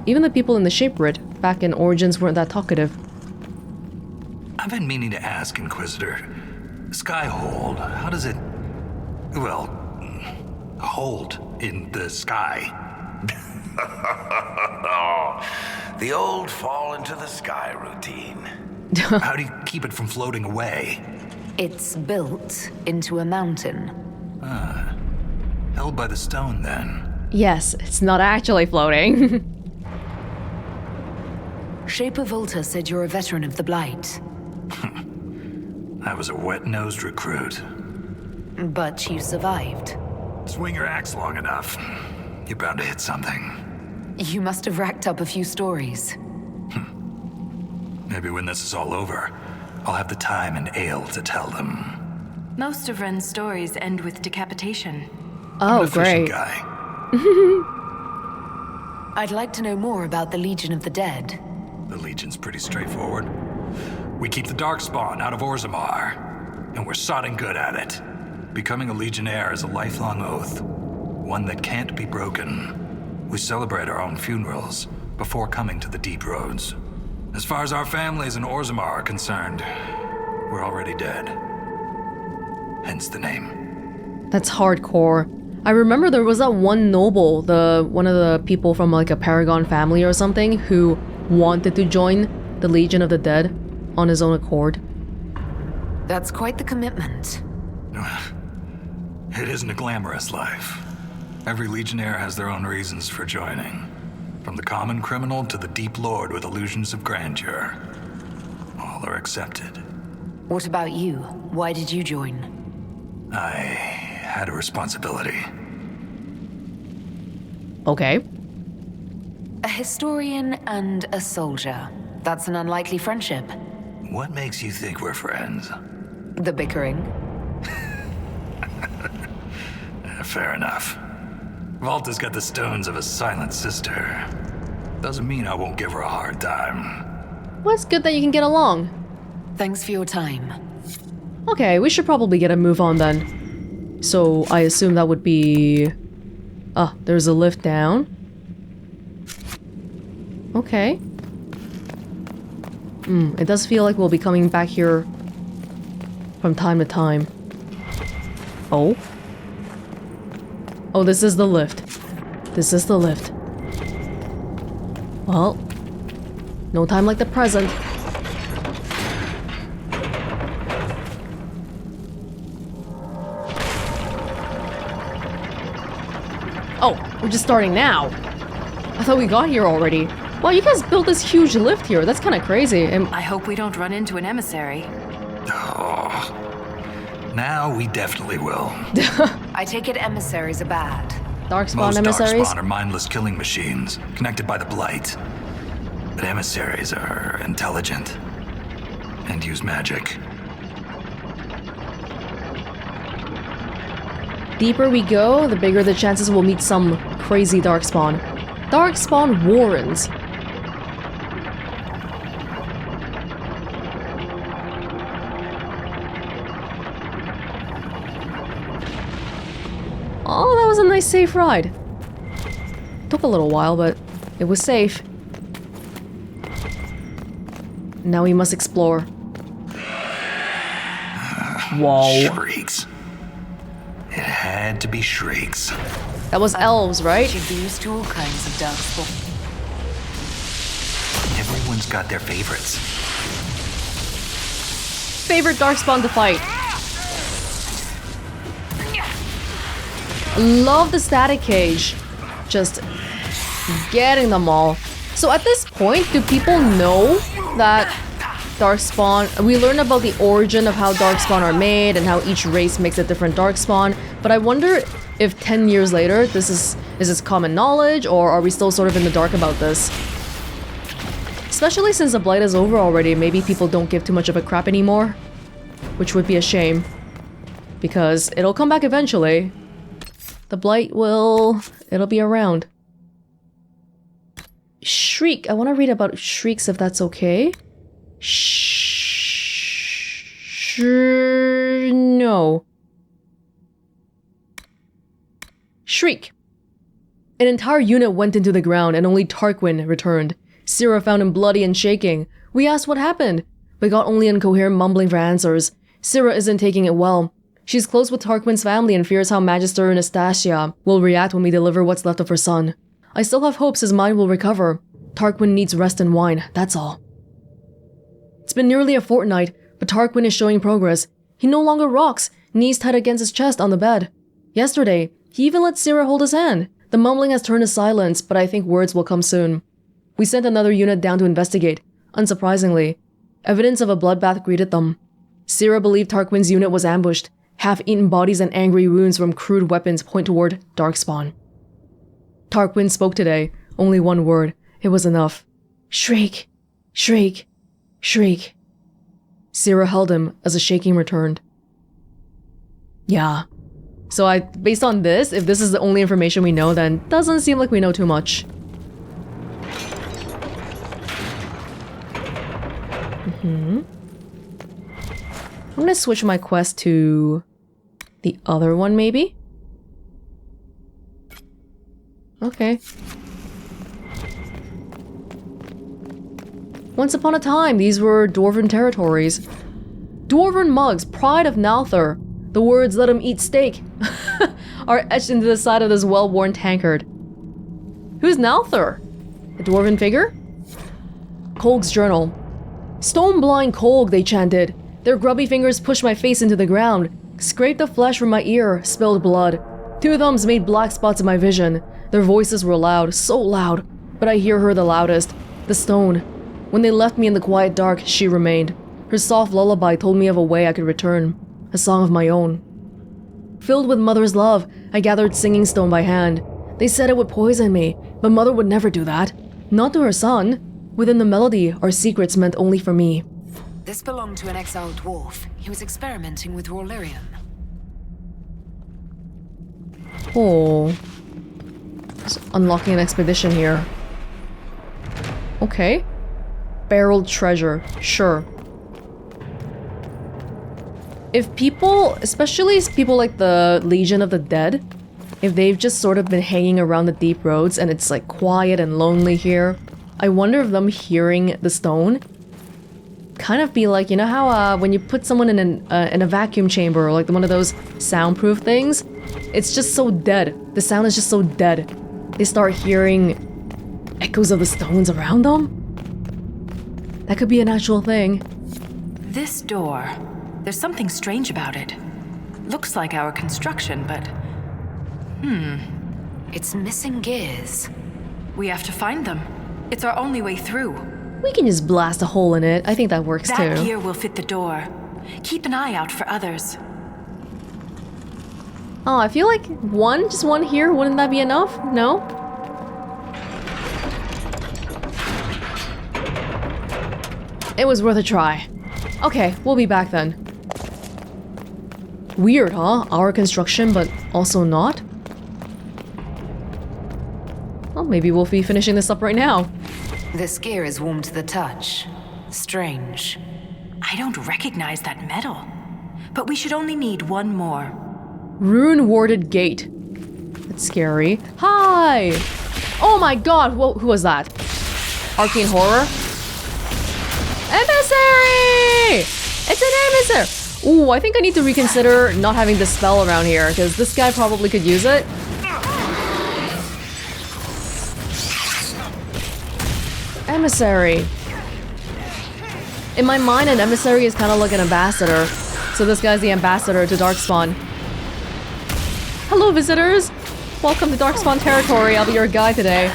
Even the people in the Shaperate back in Origins weren't that talkative. I've been meaning to ask, Inquisitor. Skyhold, how does it... well, hold in the sky? The old fall into the sky routine. How do you keep it from floating away? It's built into a mountain. Held by the stone, then. Yes, it's not actually floating. Shaper Volta said you're a veteran of the Blight. I was a wet-nosed recruit. But you survived. Swing your axe long enough, you're bound to hit something. You must have racked up a few stories. Maybe when this is all over, I'll have the time and ale to tell them. Most of Ren's stories end with decapitation. Oh, I'm a fishing great. guy. I'd like to know more about the Legion of the Dead. The Legion's pretty straightforward. We keep the Darkspawn out of Orzammar, and we're sodding good at it. Becoming a Legionnaire is a lifelong oath, one that can't be broken. We celebrate our own funerals before coming to the Deep Roads. As far as our families in Orzammar are concerned, we're already dead. Hence the name. That's hardcore. I remember there was that one noble, one of the people from like a Paragon family or something, who wanted to join the Legion of the Dead on his own accord. That's quite the commitment. It isn't a glamorous life. Every Legionnaire has their own reasons for joining. From the common criminal to the deep lord with illusions of grandeur. All are accepted. What about you? Why did you join? I had a responsibility. Okay. A historian and a soldier. That's an unlikely friendship. What makes you think we're friends? The bickering. Fair enough. Volta's got the stones of a silent sister. Doesn't mean I won't give her a hard time. Well, it's good that you can get along. Thanks for your time. Okay, we should probably get a move on then. So, I assume that would be... Ah, there's a lift down. Okay. It does feel like we'll be coming back here from time to time. Oh. Oh, this is the lift. This is the lift. Well, no time like the present. Oh, we're just starting now. I thought we got here already. Wow, you guys built this huge lift here. That's kind of crazy. I hope we don't run into an emissary. Oh, now we definitely will. I take it emissaries are bad. Darkspawn Most emissaries? Darkspawn are mindless killing machines, connected by the Blight. But emissaries are intelligent and use magic. Deeper we go, the bigger the chances we'll meet some crazy Darkspawn. Darkspawn Warrens. Oh, that was a nice safe ride. Took a little while, but it was safe. Now we must explore. Whoa. Shrieks. It had to be shrieks. That was elves, right? Should be used to all kinds of darkspawn. Everyone's got their favorites. Favorite Darkspawn to fight. Love the static cage. Just getting them all. So at this point, do people know that Darkspawn... We learned about the origin of how Darkspawn are made and how each race makes a different Darkspawn, but I wonder if 10 years later, is this common knowledge, or are we still sort of in the dark about this? Especially since the Blight is over already, maybe people don't give too much of a crap anymore. Which would be a shame. Because it'll come back eventually. The Blight it'll be around. Shriek. I want to read about shrieks if that's okay. No. Shriek. An entire unit went into the ground and only Tarquin returned. Syrah found him bloody and shaking. We asked what happened. We got only incoherent mumbling for answers. Syrah isn't taking it well. She's close with Tarquin's family and fears how Magister Anastasia will react when we deliver what's left of her son. I still have hopes his mind will recover. Tarquin needs rest and wine, that's all. It's been nearly a fortnight, but Tarquin is showing progress. He no longer rocks, knees tight against his chest on the bed. Yesterday, he even let Syrah hold his hand. The mumbling has turned to silence, but I think words will come soon. We sent another unit down to investigate. Unsurprisingly, evidence of a bloodbath greeted them. Syrah believed Tarquin's unit was ambushed. Half-eaten bodies and angry wounds from crude weapons point toward Darkspawn. Tarquin spoke today. Only one word. It was enough. Shriek. Shriek. Shriek. Syrah held him as a shaking returned. Yeah. So based on this, if this is the only information we know, then doesn't seem like we know too much. I'm gonna switch my quest to the other one, maybe? Okay. Once upon a time, these were Dwarven territories. Dwarven mugs, pride of Nalthur. The words, "let him eat steak," are etched into the side of this well-worn tankard. Who's Nalthur? A dwarven figure? Kolg's journal. "Stone-blind Kolg," they chanted. Their grubby fingers pushed my face into the ground, scraped the flesh from my ear, spilled blood. Two thumbs made black spots in my vision. Their voices were loud, so loud. but I hear her the loudest. The stone. When they left me in the quiet dark, she remained. Her soft lullaby told me of a way I could return. A song of my own. Filled with Mother's love, I gathered Singing Stone by hand. They said it would poison me, but Mother would never do that. Not to her son. Within the melody are secrets meant only for me. This belonged to an exiled dwarf. He was experimenting with raw lyrium. Oh. Just unlocking an expedition here. Okay. Barreled treasure. Sure. If people, especially people like the Legion of the Dead, if they've just sort of been hanging around the deep roads and it's like quiet and lonely here, I wonder if them hearing the stone kind of be like, you know how when you put someone in a vacuum chamber or like one of those soundproof things, it's just so dead. The sound is just so dead. They start hearing echoes of the stones around them? That could be an actual thing. This door, there's something strange about it. Looks like our construction, but... It's missing gears. We have to find them. It's our only way through. We can just blast a hole in it. I think that works too. That gear will fit the door. Keep an eye out for others. Oh, I feel like just one here, wouldn't that be enough? No? It was worth a try. Okay, we'll be back then. Weird, huh? Our construction, but also not? Well, maybe we'll be finishing this up right now. This gear is warm to the touch. Strange. I don't recognize that metal. But we should only need one more. Rune-warded gate. That's scary. Hi! Oh my god, who was that? Arcane horror? Emissary! It's an emissary! Ooh, I think I need to reconsider not having this spell around here, because this guy probably could use it. Emissary. In my mind, an emissary is kind of like an ambassador. So this guy's the ambassador to Darkspawn. Hello, visitors! Welcome to Darkspawn territory. I'll be your guide today.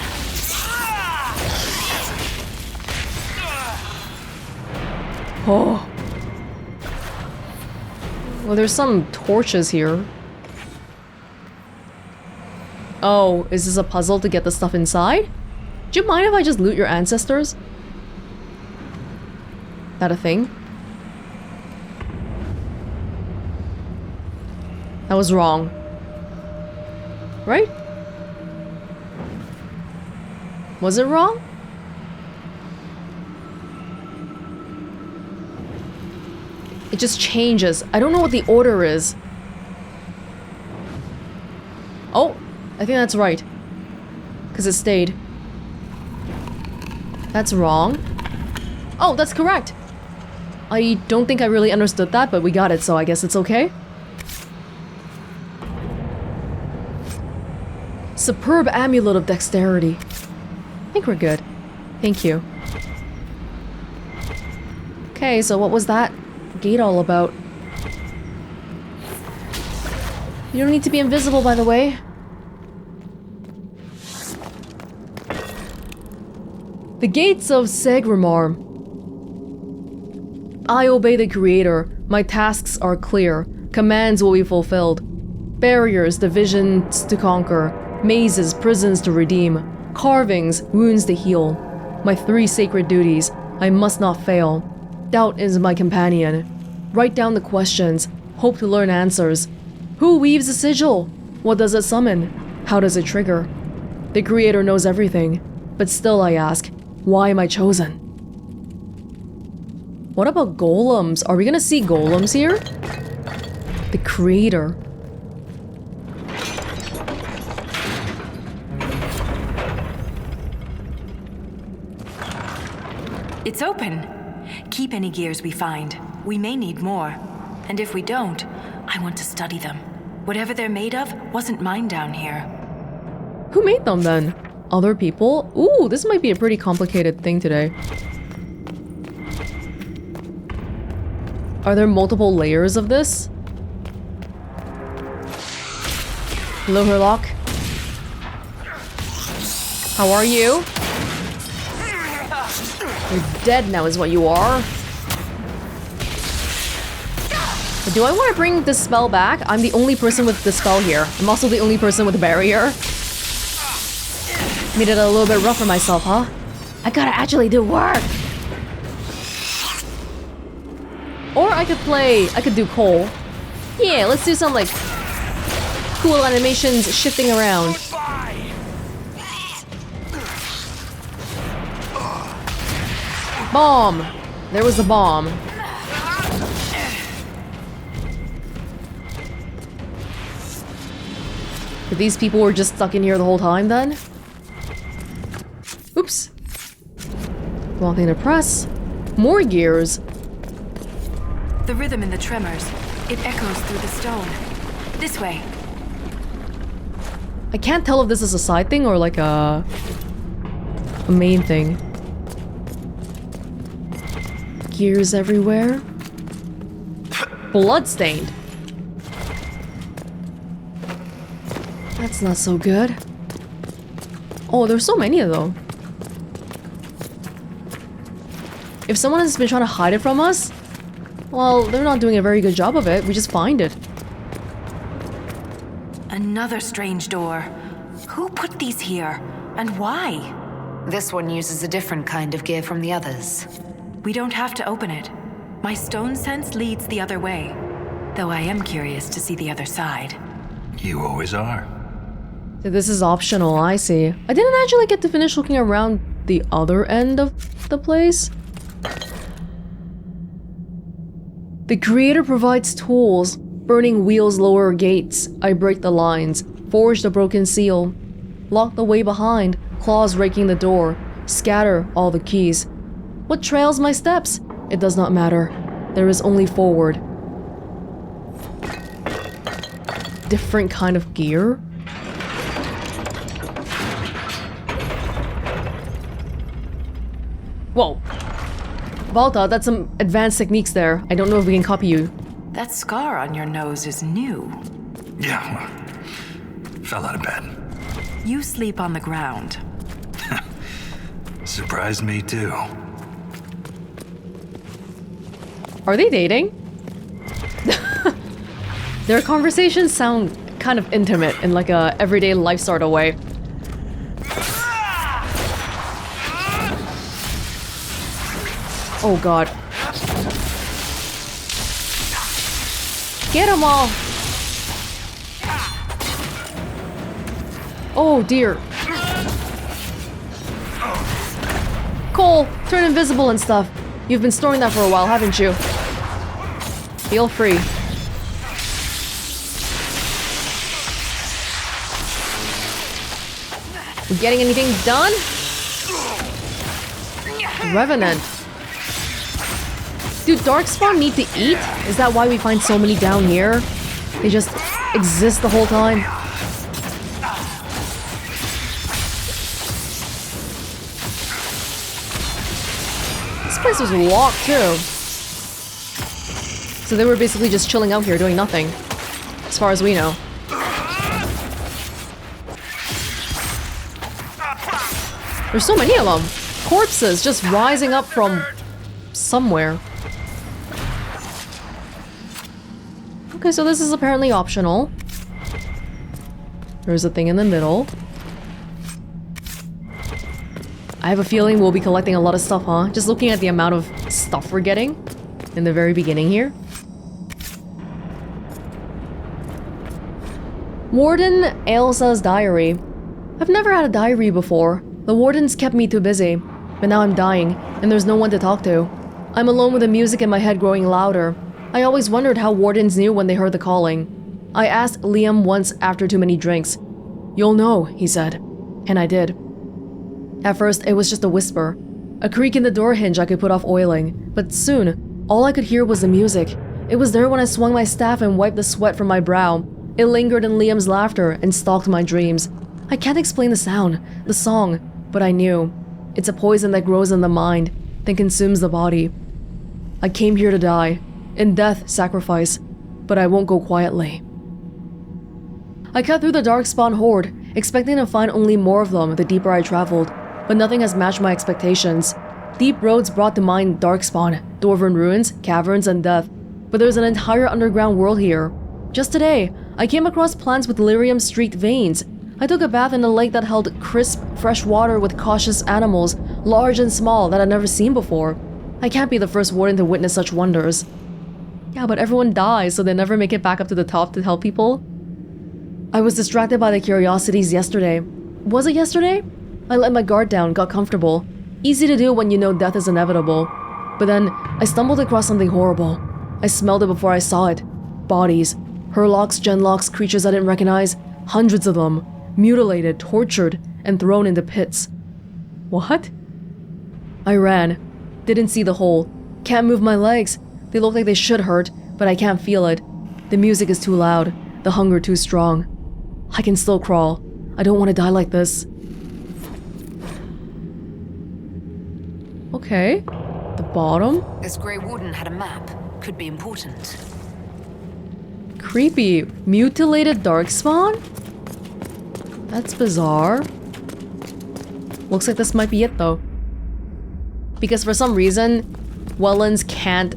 Oh. Well, there's some torches here. Oh, is this a puzzle to get the stuff inside? Do you mind if I just loot your ancestors? That a thing? That was wrong. Right? Was it wrong? It just changes. I don't know what the order is. Oh, I think that's right. Because it stayed. That's wrong. Oh, that's correct. I don't think I really understood that, but we got it, so I guess it's okay. Superb amulet of dexterity. I think we're good. Thank you. Okay, so what was that gate all about? You don't need to be invisible, by the way. The gates of Segramar. I obey the Creator. My tasks are clear. Commands will be fulfilled. Barriers, divisions to conquer. Mazes, prisons to redeem. Carvings, wounds to heal. My 3 sacred duties. I must not fail. Doubt is my companion. Write down the questions. Hope to learn answers. Who weaves a sigil? What does it summon? How does it trigger? The Creator knows everything. But still I ask, why am I chosen? What about golems? Are we gonna see golems here? The Creator. It's open. Keep any gears we find. We may need more. And if we don't, I want to study them. Whatever they're made of wasn't mine down here. Who made them then? Other people? Ooh, this might be a pretty complicated thing today. Are there multiple layers of this? Hello, Herlock. How are you? You're dead now is what you are. But do I want to bring this spell back? I'm the only person with the spell here. I'm also the only person with the barrier. Made it a little bit rough for myself, huh? I gotta actually do work. Or I could do Cole. Yeah, let's do some like cool animations shifting around. Bomb! There was a bomb. But these people were just stuck in here the whole time then? Oops. Wrong thing to press. More gears. The rhythm in the tremors. It echoes through the stone. This way. I can't tell if this is a side thing or like a main thing. Gears everywhere. Bloodstained. That's not so good. Oh, there's so many of them. If someone has been trying to hide it from us, well, they're not doing a very good job of it. We just find it. Another strange door. Who put these here? And why? This one uses a different kind of gear from the others. We don't have to open it. My stone sense leads the other way. Though I am curious to see the other side. You always are. So this is optional, I see. I didn't actually get to finish looking around the other end of the place. The creator provides tools. Burning wheels lower gates. I break the lines. Forge the broken seal. Lock the way behind. Claws raking the door. Scatter all the keys. What trails my steps? It does not matter. There is only forward. Different kind of gear? Whoa. Balta, that's some advanced techniques there. I don't know if we can copy you. That scar on your nose is new. Yeah, well, fell out of bed. You sleep on the ground. Surprised me too. Are they dating? Their conversations sound kind of intimate in like a everyday life sort of way. Oh god. Get them all! Oh dear. Cole, turn invisible and stuff. You've been storing that for a while, haven't you? Feel free. We getting anything done? Revenant. Do Darkspawn need to eat? Is that why we find so many down here? They just exist the whole time? This place was locked too. So they were basically just chilling out here doing nothing. As far as we know. There's so many of them. Corpses just rising up from somewhere. Okay, so this is apparently optional. There's a thing in the middle. I have a feeling we'll be collecting a lot of stuff, huh? Just looking at the amount of stuff we're getting in the very beginning here. Warden Ailsa's diary. I've never had a diary before. The wardens kept me too busy. But now I'm dying, and there's no one to talk to. I'm alone with the music in my head growing louder. I always wondered how wardens knew when they heard the calling. I asked Liam once after too many drinks. "You'll know," he said. And I did. At first, it was just a whisper. A creak in the door hinge I could put off oiling. But soon, all I could hear was the music. It was there when I swung my staff and wiped the sweat from my brow. It lingered in Liam's laughter and stalked my dreams. I can't explain the sound, the song, but I knew. It's a poison that grows in the mind, then consumes the body. I came here to die. In death, sacrifice. But I won't go quietly. I cut through the Darkspawn horde, expecting to find only more of them the deeper I traveled. But nothing has matched my expectations. Deep roads brought to mind darkspawn, dwarven ruins, caverns, and death. But there's an entire underground world here. Just today, I came across plants with lyrium streaked veins. I took a bath in a lake that held crisp, fresh water with cautious animals, large and small, that I'd never seen before. I can't be the first warden to witness such wonders. Yeah, but everyone dies, so they never make it back up to the top to help people. I was distracted by the curiosities yesterday. Was it yesterday? I let my guard down, got comfortable. Easy to do when you know death is inevitable. But then, I stumbled across something horrible. I smelled it before I saw it. Bodies. Herlocks, genlocks, creatures I didn't recognize. Hundreds of them. Mutilated, tortured, and thrown into pits. What? I ran. Didn't see the hole. Can't move my legs. They look like they should hurt, but I can't feel it. The music is too loud. The hunger too strong. I can still crawl. I don't want to die like this. Okay. The bottom? This Grey Warden had a map. Could be important. Creepy. Mutilated darkspawn? That's bizarre. Looks like this might be it though. Because for some reason, Welonz can't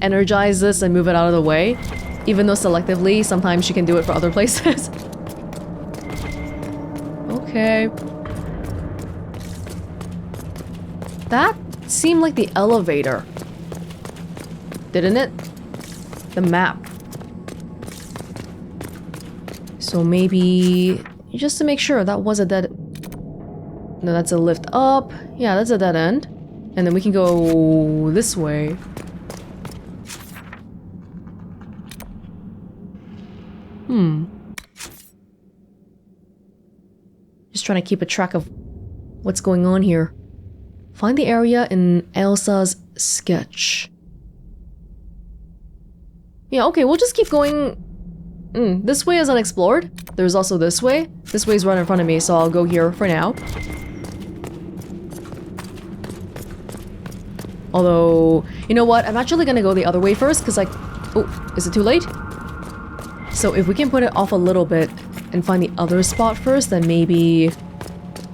energize this and move it out of the way. Even though selectively, sometimes she can do it for other places. Okay. That seemed like the elevator. Didn't it? The map. So maybe... just to make sure, that was a dead... No, that's a lift up. Yeah, that's a dead end. And then we can go this way. Just trying to keep a track of what's going on here. Find the area in Elsa's sketch. Yeah, okay, we'll just keep going. This way is unexplored. There's also this way. This way's right in front of me, so I'll go here for now. Although, you know what? I'm actually gonna go the other way first, because oh, is it too late? So if we can put it off a little bit and find the other spot first, then maybe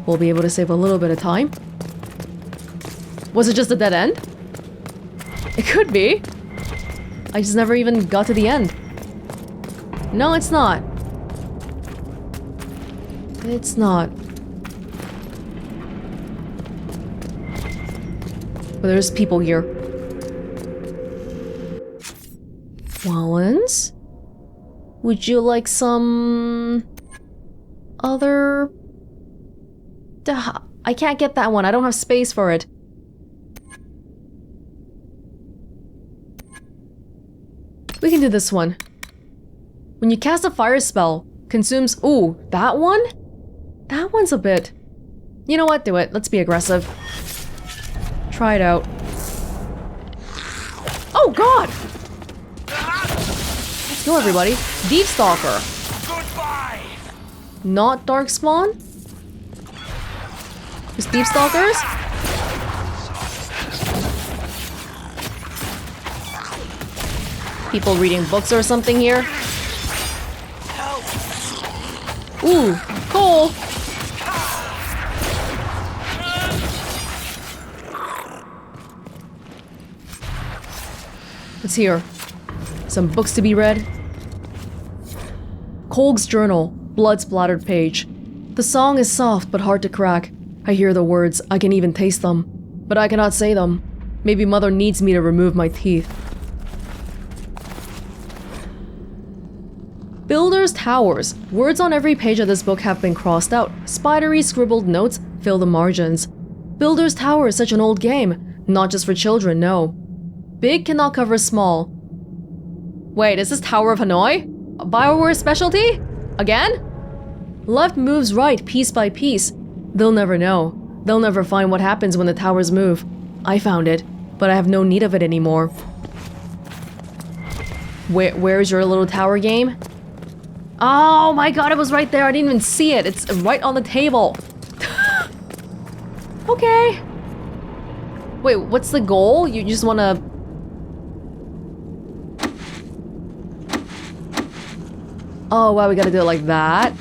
we'll be able to save a little bit of time. Was it just a dead end? It could be. I just never even got to the end. No, it's not. It's not. But there's people here. Welonz? Would you like some... other... I can't get that one. I don't have space for it. We can do this one. When you cast a fire spell, consumes... Ooh, that one? That one's a bit... You know what? Do it. Let's be aggressive. Try it out. Oh, God! Let's go, everybody. Deep Stalker. Goodbye. Not Darkspawn? Just Deep Stalkers? People reading books or something here? Ooh, cool! What's here? Some books to be read? Kolg's journal, blood-splattered page. The song is soft but hard to crack. I hear the words, I can even taste them. But I cannot say them. Maybe Mother needs me to remove my teeth. Builder's Towers. Words on every page of this book have been crossed out. Spidery scribbled notes fill the margins. Builder's Tower is such an old game. Not just for children, no. Big cannot cover small. Wait, is this Tower of Hanoi? A Bioware specialty? Again? Left moves right, piece by piece. They'll never know. They'll never find what happens when the towers move. I found it, but I have no need of it anymore. Where's your little tower game? Oh my god, it was right there. I didn't even see it. It's right on the table. Okay. Wait, what's the goal? You just want to... Oh, wow, we gotta do it like that.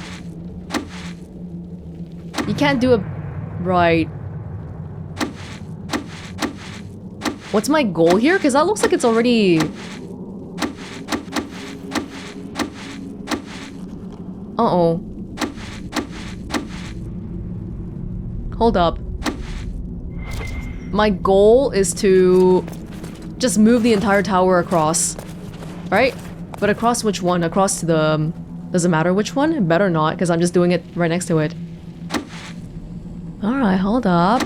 You can't do it right. What's my goal here? Because that looks like it's already... Uh-oh. Hold up. My goal is to just move the entire tower across. Right? But across which one? Across to the... Does it matter which one? It better not, because I'm just doing it right next to it. Alright, hold up.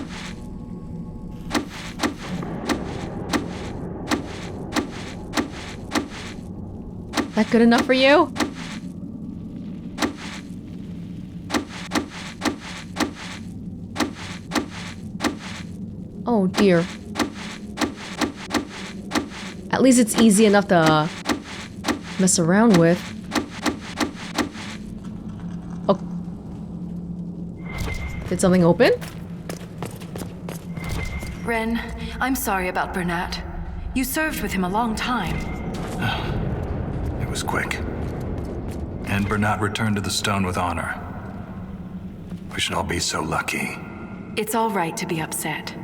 That good enough for you? Oh dear. At least it's easy enough to mess around with. Oh. Did something open? Ren, I'm sorry about Bernat. You served with him a long time. It was quick. And Bernat returned to the stone with honor. We should all be so lucky. It's all right to be upset.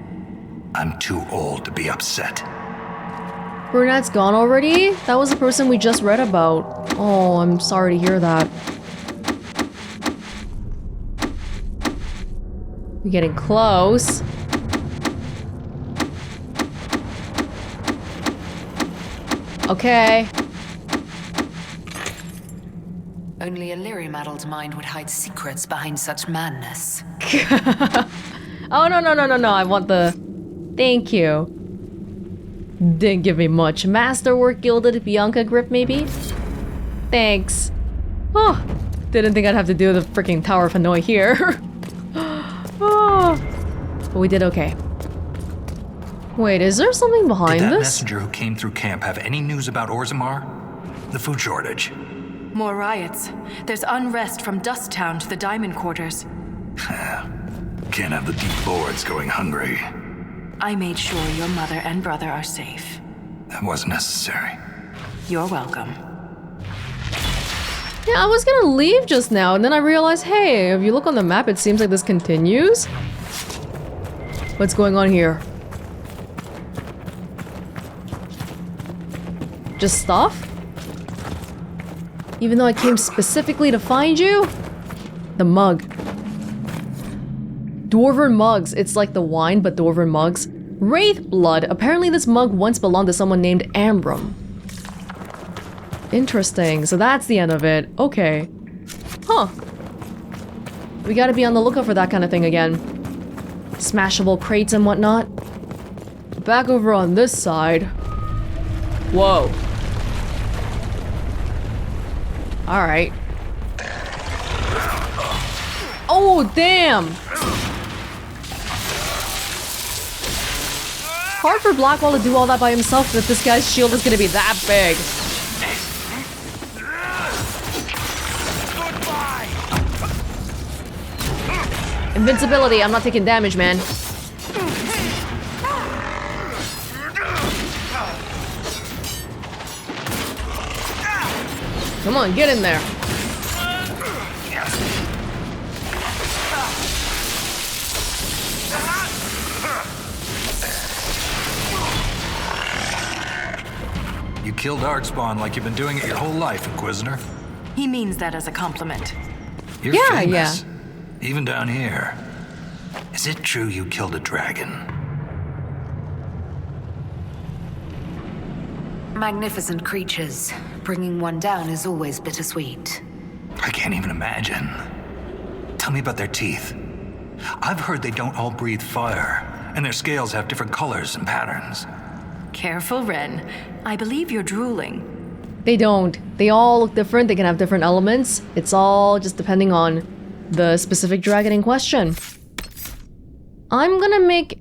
I'm too old to be upset. Bernat's gone already? That was the person we just read about. Oh, I'm sorry to hear that. We're getting close. Okay. Only a lyrium-addled mind would hide secrets behind such madness. Oh, no. I want the... Thank you. Didn't give me much. Masterwork gilded Bianca grip, maybe? Thanks. Oh, didn't think I'd have to do the freaking Tower of Hanoi here. Oh, but we did okay. Wait, is there something behind Did that this? messenger who came through camp have any news about Orzammar? The food shortage? More riots. There's unrest from Dust Town to the Diamond Quarters. Can't have the deep lords going hungry. I made sure your mother and brother are safe. That wasn't necessary. You're welcome. Yeah, I was gonna leave just now, and then I realized, hey, if you look on the map, it seems like this continues. What's going on here? Just stuff? Even though I came specifically to find you? The mug. Dwarven mugs. It's like the wine, but Dwarven mugs. Wraith blood. Apparently this mug once belonged to someone named Ambram. Interesting. So that's the end of it. Okay. Huh. We gotta be on the lookout for that kind of thing again. Smashable crates and whatnot. Back over on this side. Whoa. Alright. Oh, damn! Hard for Blackwall to do all that by himself if this guy's shield is gonna be that big. Invincibility, I'm not taking damage, man. Come on, get in there. You killed Darkspawn like you've been doing it your whole life, Inquisitor. He means that as a compliment. You're famous. Even down here. Is it true you killed a dragon? Magnificent creatures. Bringing one down is always bittersweet. I can't even imagine. Tell me about their teeth. I've heard they don't all breathe fire, and their scales have different colors and patterns. Careful, Ren. I believe you're drooling. They don't. They all look different. They can have different elements. It's all just depending on the specific dragon in question. I'm gonna make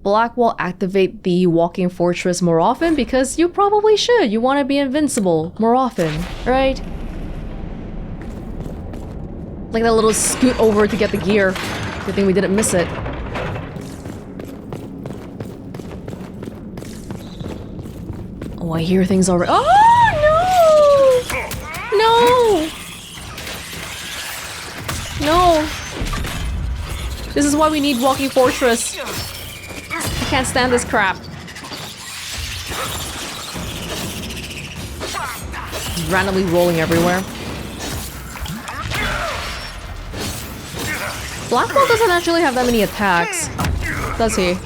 Blackwall activate the walking fortress more often because you probably should. You want to be invincible more often, right? Like that little scoot over to get the gear. Good thing we didn't miss it. Oh, I hear things already. Oh, no! No! No! This is why we need walking fortress. I can't stand this crap. randomly rolling everywhere. Blackwell doesn't actually have that many attacks, does he?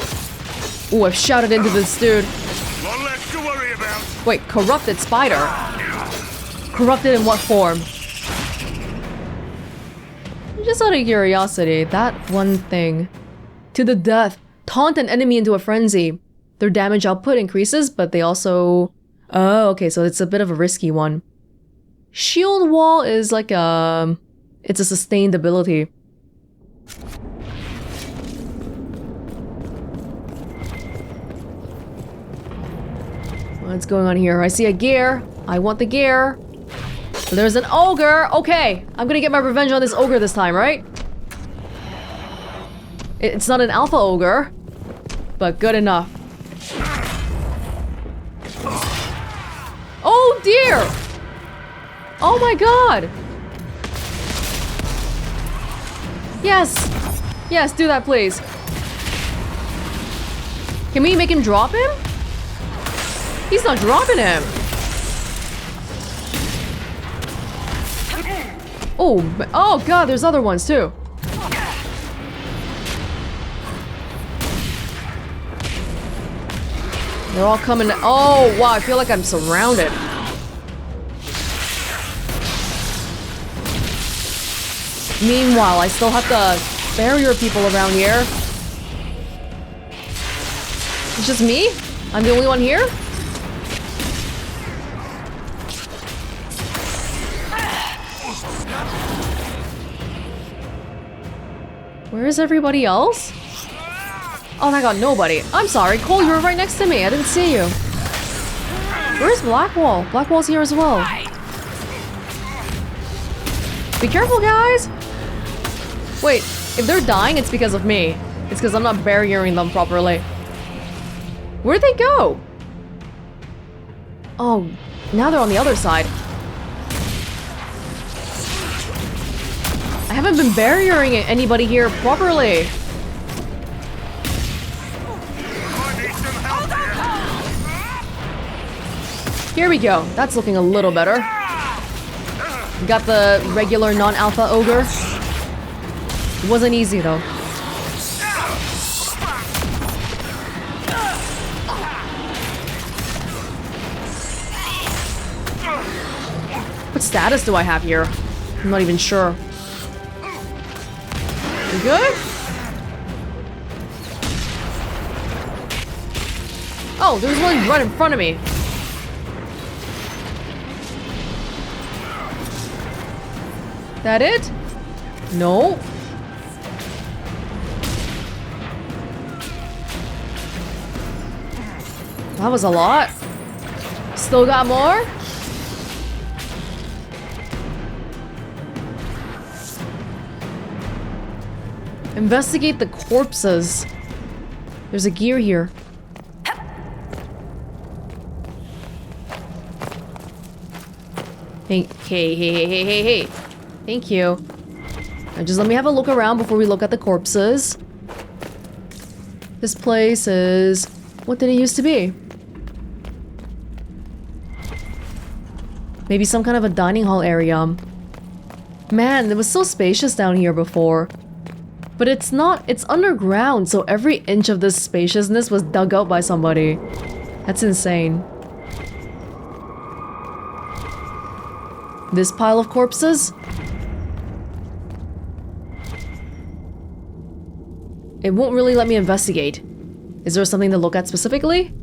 Ooh, I've shouted into this dude. One less to worry about. Wait, corrupted spider? Corrupted in what form? Just out of curiosity, that one thing. To the death. Taunt an enemy into a frenzy. Their damage output increases, but they also... Oh, okay, so it's a bit of a risky one. Shield wall is like a... It's a sustained ability. What's going on here? I see a gear. I want the gear. There's an ogre. Okay, I'm gonna get my revenge on this ogre this time, right? It's not an alpha ogre, but good enough. Oh dear! Oh my god! Yes! Yes, do that please. Can we make him drop him? He's not dropping him. Oh god, there's other ones too. They're all coming. Oh wow, I feel like I'm surrounded. Meanwhile, I still have to barrier people around here. It's just me? I'm the only one here? Where is everybody else? Oh my god, nobody. I'm sorry, Cole, you were right next to me. I didn't see you. Where's Blackwall? Blackwall's here as well. Be careful, guys! Wait, if they're dying, it's because of me. It's because I'm not barriering them properly. Where'd they go? Oh, now they're on the other side. I haven't been barriering anybody here properly. Here we go. That's looking a little better. Got the regular non-alpha ogre. It wasn't easy though. What status do I have here? I'm not even sure. You good? Oh, there's one right in front of me. That it? No. That was a lot. Still got more? Investigate the corpses. There's a gear here. Hey. Thank you. Now just let me have a look around before we look at the corpses. This place is... What did it used to be? Maybe some kind of a dining hall area. Man, it was so spacious down here before. But it's not, it's underground, so every inch of this spaciousness was dug out by somebody. That's insane. This pile of corpses? It won't really let me investigate. Is there something to look at specifically?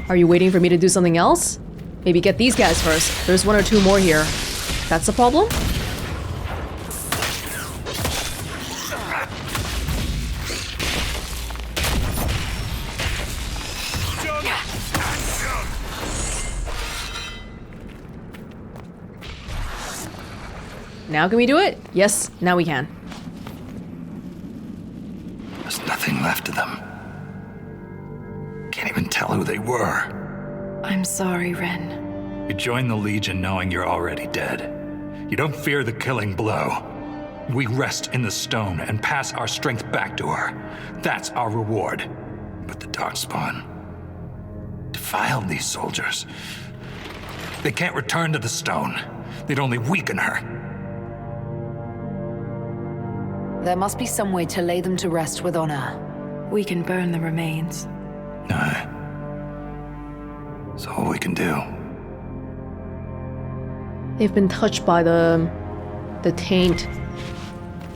Are you waiting for me to do something else? Maybe get these guys first. There's one or two more here. That's a problem? Now can we do it? Yes, now we can. There's nothing left of them. Can't even tell who they were. I'm sorry, Ren. You joined the Legion knowing you're already dead. You don't fear the killing blow. We rest in the stone and pass our strength back to her. That's our reward. But the Darkspawn defiled these soldiers. They can't return to the stone. They'd only weaken her. There must be some way to lay them to rest with honor. We can burn the remains. Aye. That's all we can do. They've been touched by the taint.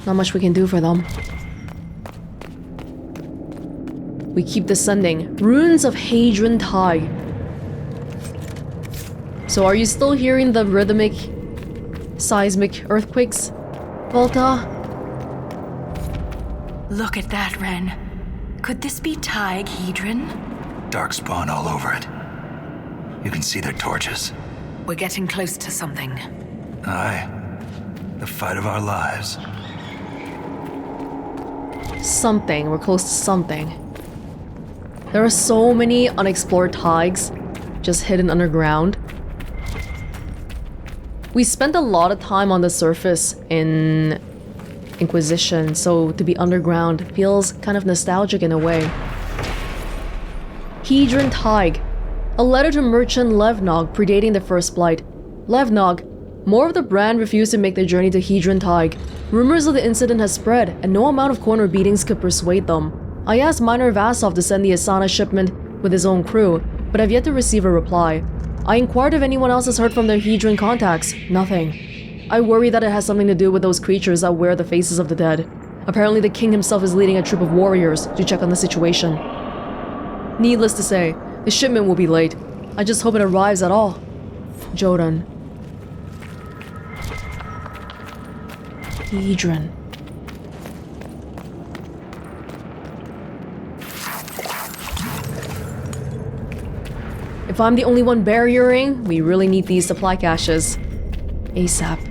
Not much we can do for them. We keep descending. Ruins of Hadron Tide. So are you still hearing the rhythmic, seismic earthquakes, Volta? Look at that, Ren. Could this be Hedron? Darkspawn all over it. You can see their torches. We're getting close to something. Aye. The fight of our lives. Something. We're close to something. There are so many unexplored tides just hidden underground. We spent a lot of time on the surface in Inquisition, so to be underground feels kind of nostalgic in a way. Hedron Tig. A letter to merchant Levnog predating the First Blight. Levnog. More of the brand refused to make the journey to Hedron Tig. Rumors of the incident has spread, and no amount of corner beatings could persuade them. I asked Minor Vasov to send the Asana shipment with his own crew, but I've yet to receive a reply. I inquired if anyone else has heard from their Hedron contacts. Nothing. I worry that it has something to do with those creatures that wear the faces of the dead. Apparently the king himself is leading a troop of warriors to check on the situation. Needless to say, the shipment will be late. I just hope it arrives at all. Jodan. Hedron. If I'm the only one barriering, we really need these supply caches. ASAP.